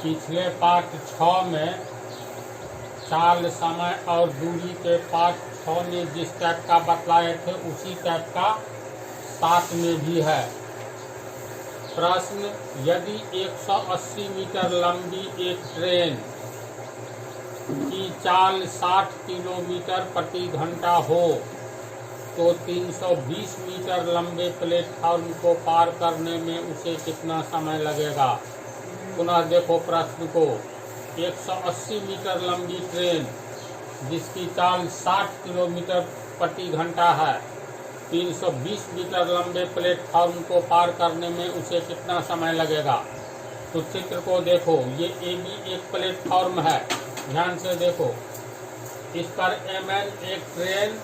पिछले पार्ट 6 में चाल, समय और दूरी के पार्ट 6 में जिस टाइप का बतलाए थे उसी टाइप का 7 में भी है। प्रश्न, यदि 180 मीटर लंबी एक ट्रेन की चाल 60 किलोमीटर प्रति घंटा हो तो 320 मीटर लंबे प्लेटफॉर्म को पार करने में उसे कितना समय लगेगा। पुनः देखो प्रश्न को। 180 मीटर लंबी ट्रेन जिसकी चाल 60 किलोमीटर प्रति घंटा है, 320 मीटर लंबे प्लेटफॉर्म को पार करने में उसे कितना समय लगेगा। तो चित्र को देखो, ये AB एक प्लेटफॉर्म है, ध्यान से देखो। इस पर MN एक ट्रेन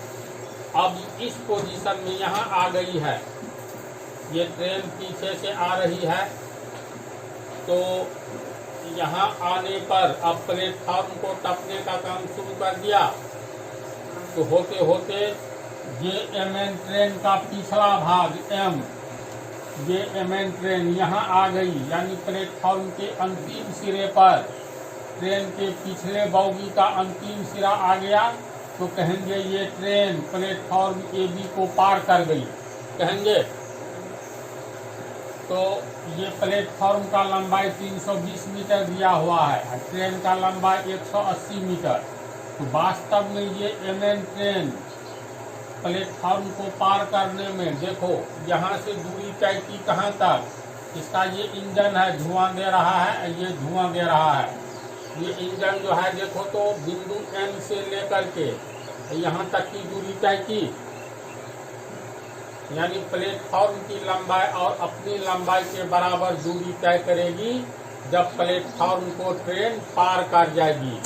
अब इस पोजीशन में यहाँ आ गई है। ये ट्रेन पीछे से आ रही है, तो यहाँ आने पर अब प्लेटफॉर्म को टपने का काम शुरू कर दिया। तो होते होते ये MN ट्रेन का पिछला भाग M, ये MN ट्रेन यहाँ आ गई, यानी प्लेटफॉर्म के अंतिम सिरे पर ट्रेन के पिछले बॉगी का अंतिम सिरा आ गया। तो कहेंगे ये ट्रेन प्लेटफॉर्म AB को पार कर गई, कहेंगे। तो ये प्लेटफॉर्म का लंबाई 320 मीटर दिया हुआ है, ट्रेन का लंबाई 180 मीटर। तो वास्तव में ये MN ट्रेन प्लेटफॉर्म को पार करने में, देखो यहाँ से दूरी तय की कहाँ तक, इसका ये इंजन है, धुआं दे रहा है, ये धुआं दे रहा है। ये इंजन जो है देखो तो बिंदु M से लेकर के यहाँ तक की दूरी तय की, यानी प्लेटफॉर्म की लंबाई और अपनी लंबाई के बराबर दूरी तय करेगी जब प्लेटफॉर्म को ट्रेन पार कर जाएगी।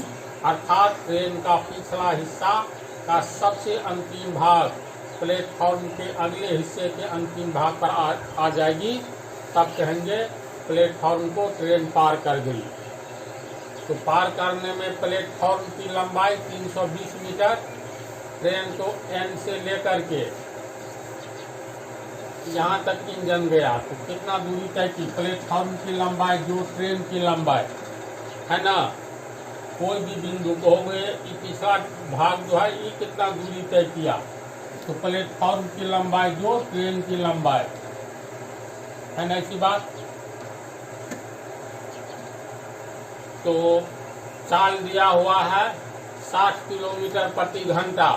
अर्थात ट्रेन का पिछला हिस्सा का सबसे अंतिम भाग प्लेटफॉर्म के अगले हिस्से के अंतिम भाग पर आ जाएगी, तब कहेंगे प्लेटफॉर्म को ट्रेन पार कर गई। तो पार करने में प्लेटफॉर्म की लंबाई 320 मीटर, ट्रेन को N से लेकर के यहाँ तक इंजन गया, तो कितना दूरी तय की, प्लेटफॉर्म की लंबाई जो ट्रेन की लंबाई है ना, कोई भी बिंदु को हो गए, पिछला भाग जो है ये कितना दूरी तय किया, तो प्लेटफॉर्म की लंबाई जो ट्रेन की लंबाई है ना, ऐसी बात। तो चाल दिया हुआ है 60 किलोमीटर प्रति घंटा।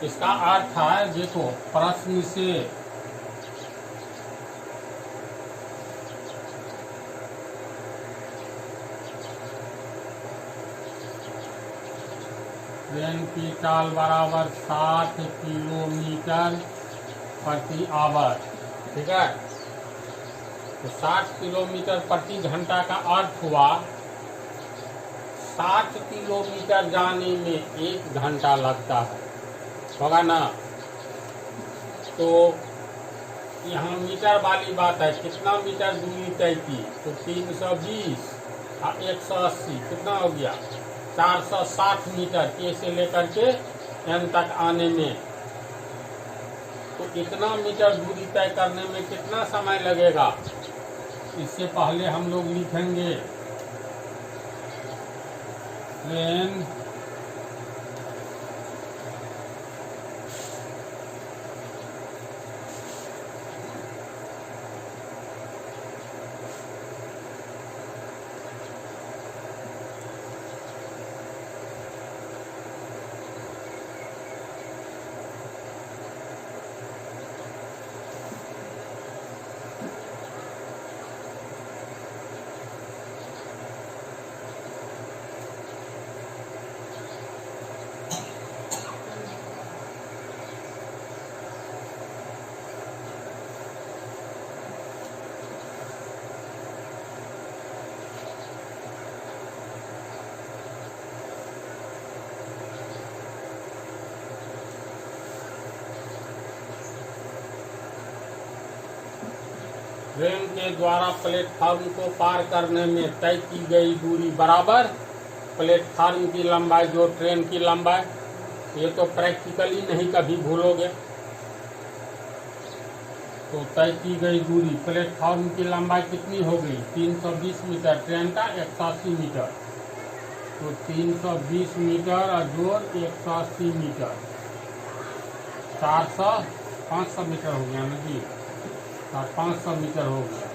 इसका अर्थ है, देखो प्रश्न से ट्रेन की चाल बराबर 60 किलोमीटर प्रति आवर, ठीक है। तो 60 किलोमीटर प्रति घंटा का अर्थ हुआ 60 किलोमीटर जाने में 1 घंटा लगता है, होगा ना। तो यहाँ मीटर वाली बात है, कितना मीटर दूरी तय की, तो 320 और 180 कितना हो गया, 460 मीटर A से लेकर के M तक आने में। तो इतना मीटर दूरी तय करने में कितना समय लगेगा। इससे पहले हम लोग लिखेंगे ट्रेन ट्रेन के द्वारा प्लेटफॉर्म को पार करने में तय की गई दूरी बराबर प्लेटफॉर्म की लंबाई जो ट्रेन की लंबाई। ये तो प्रैक्टिकली नहीं कभी भूलोगे। तो तय की गई दूरी प्लेटफॉर्म की लंबाई कितनी हो गई 320 मीटर, ट्रेन का 180 मीटर। तो 320 मीटर और जोड़ 180 मीटर, 500 मीटर हो गया ना जी, 500 मीटर हो गया।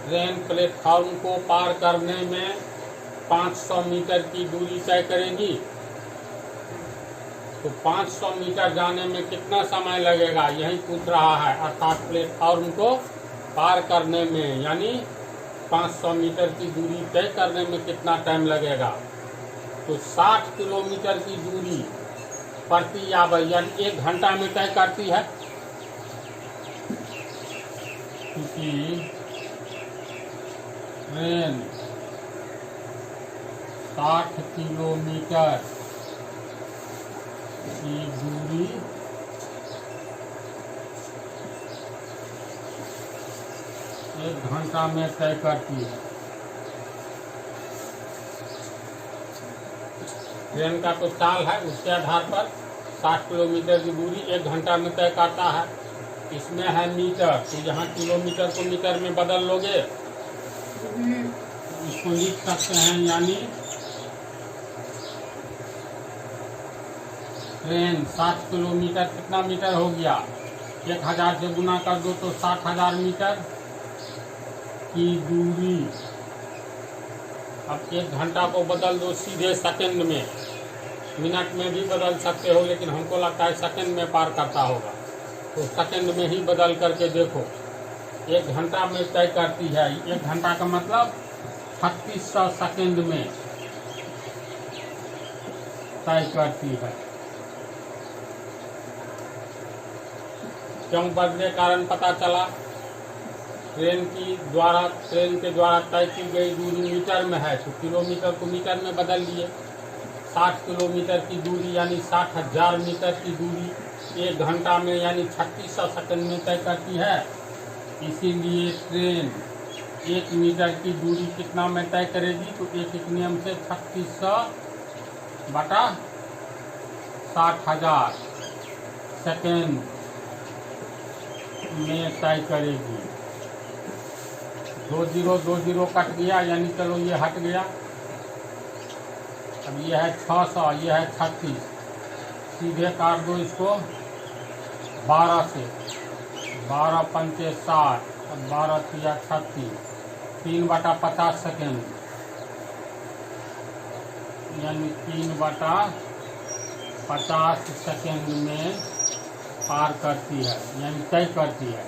ट्रेन प्लेटफॉर्म को पार करने में 500 मीटर की दूरी तय करेगी। तो 500 मीटर जाने में कितना समय लगेगा यही पूछ रहा है, अर्थात प्लेटफॉर्म को पार करने में, यानी 500 मीटर की दूरी तय करने में कितना टाइम लगेगा। तो 60 किलोमीटर की दूरी प्रति आवर यानी 1 घंटा में तय करती है, क्योंकि ट्रेन 60 किलोमीटर की दूरी 1 घंटा में तय करती है। ट्रेन का तो चाल है, उसके आधार पर 60 किलोमीटर की दूरी 1 घंटा में तय करता है। इसमें है मीटर, तो यहाँ किलोमीटर को मीटर में बदल लोगे, इसको लिख सकते हैं, यानी ट्रेन 60 किलोमीटर कितना मीटर हो गया, 1000 से गुना कर दो तो 60,000 मीटर की दूरी। अब 1 घंटा को बदल दो सीधे सेकंड में, मिनट में भी बदल सकते हो, लेकिन हमको लगता है सेकंड में पार करता होगा, तो सेकंड में ही बदल करके देखो। 1 घंटा में तय करती है, 1 घंटा का मतलब 3600 सेकंड में तय करती है। क्यों बदले कारण पता चला, ट्रेन के द्वारा तय की गई दूरी मीटर में है, तो किलोमीटर को मीटर में बदल लिए। 60 किलोमीटर की दूरी यानी 60,000 मीटर की दूरी 1 घंटा में यानी 3600 सेकंड में तय करती है। इसीलिए ट्रेन 1 मीटर की दूरी कितना में तय करेगी, तो एक नियम से 3600 बटा 60,000 सेकंड में तय करेगी। 2 0 कट गया, यानी चलो ये हट गया। अब ये है 600, ये है 36, सीधे काट दो इसको 12 से, 12 पंचे 60, 12 तिया 36, 3 बटा 50 सेकेंड, यानी 3 बटा 50 सेकेंड में पार करती है, यानी तय करती है।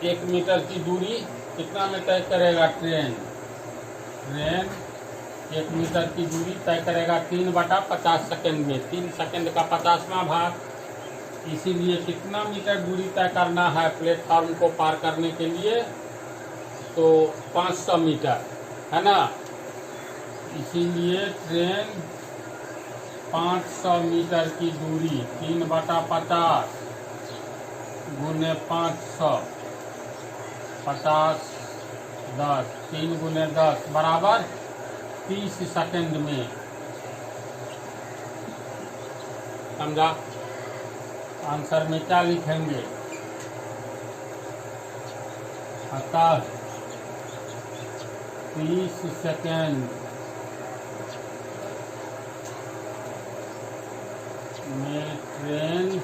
एक मीटर की दूरी कितना में तय करेगा ट्रेन 1 मीटर की दूरी तय करेगा 3 बटा 50 सेकेंड में, 3 सेकेंड का 50वां भाग। इसीलिए कितना मीटर दूरी तय करना है प्लेटफॉर्म को पार करने के लिए, तो 500 मीटर है ना। इसीलिए ट्रेन 500 मीटर की दूरी 3 बटा 50 गुने 500, 50 10, 3 गुने 10 बराबर 30 सेकंड में। समझा? आंसर में क्या लिखेंगे, अतः 30 सेकंड में ट्रेन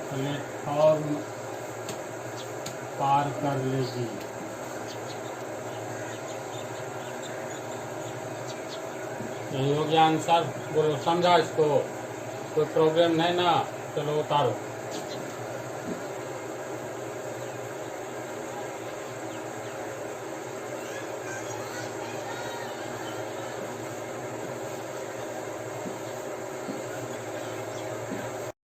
प्लेटफॉर्म पार कर लेगी। यही हो गया आंसर। बोलो समझा इसको, कोई प्रॉब्लम नहीं ना, चलो उतारो।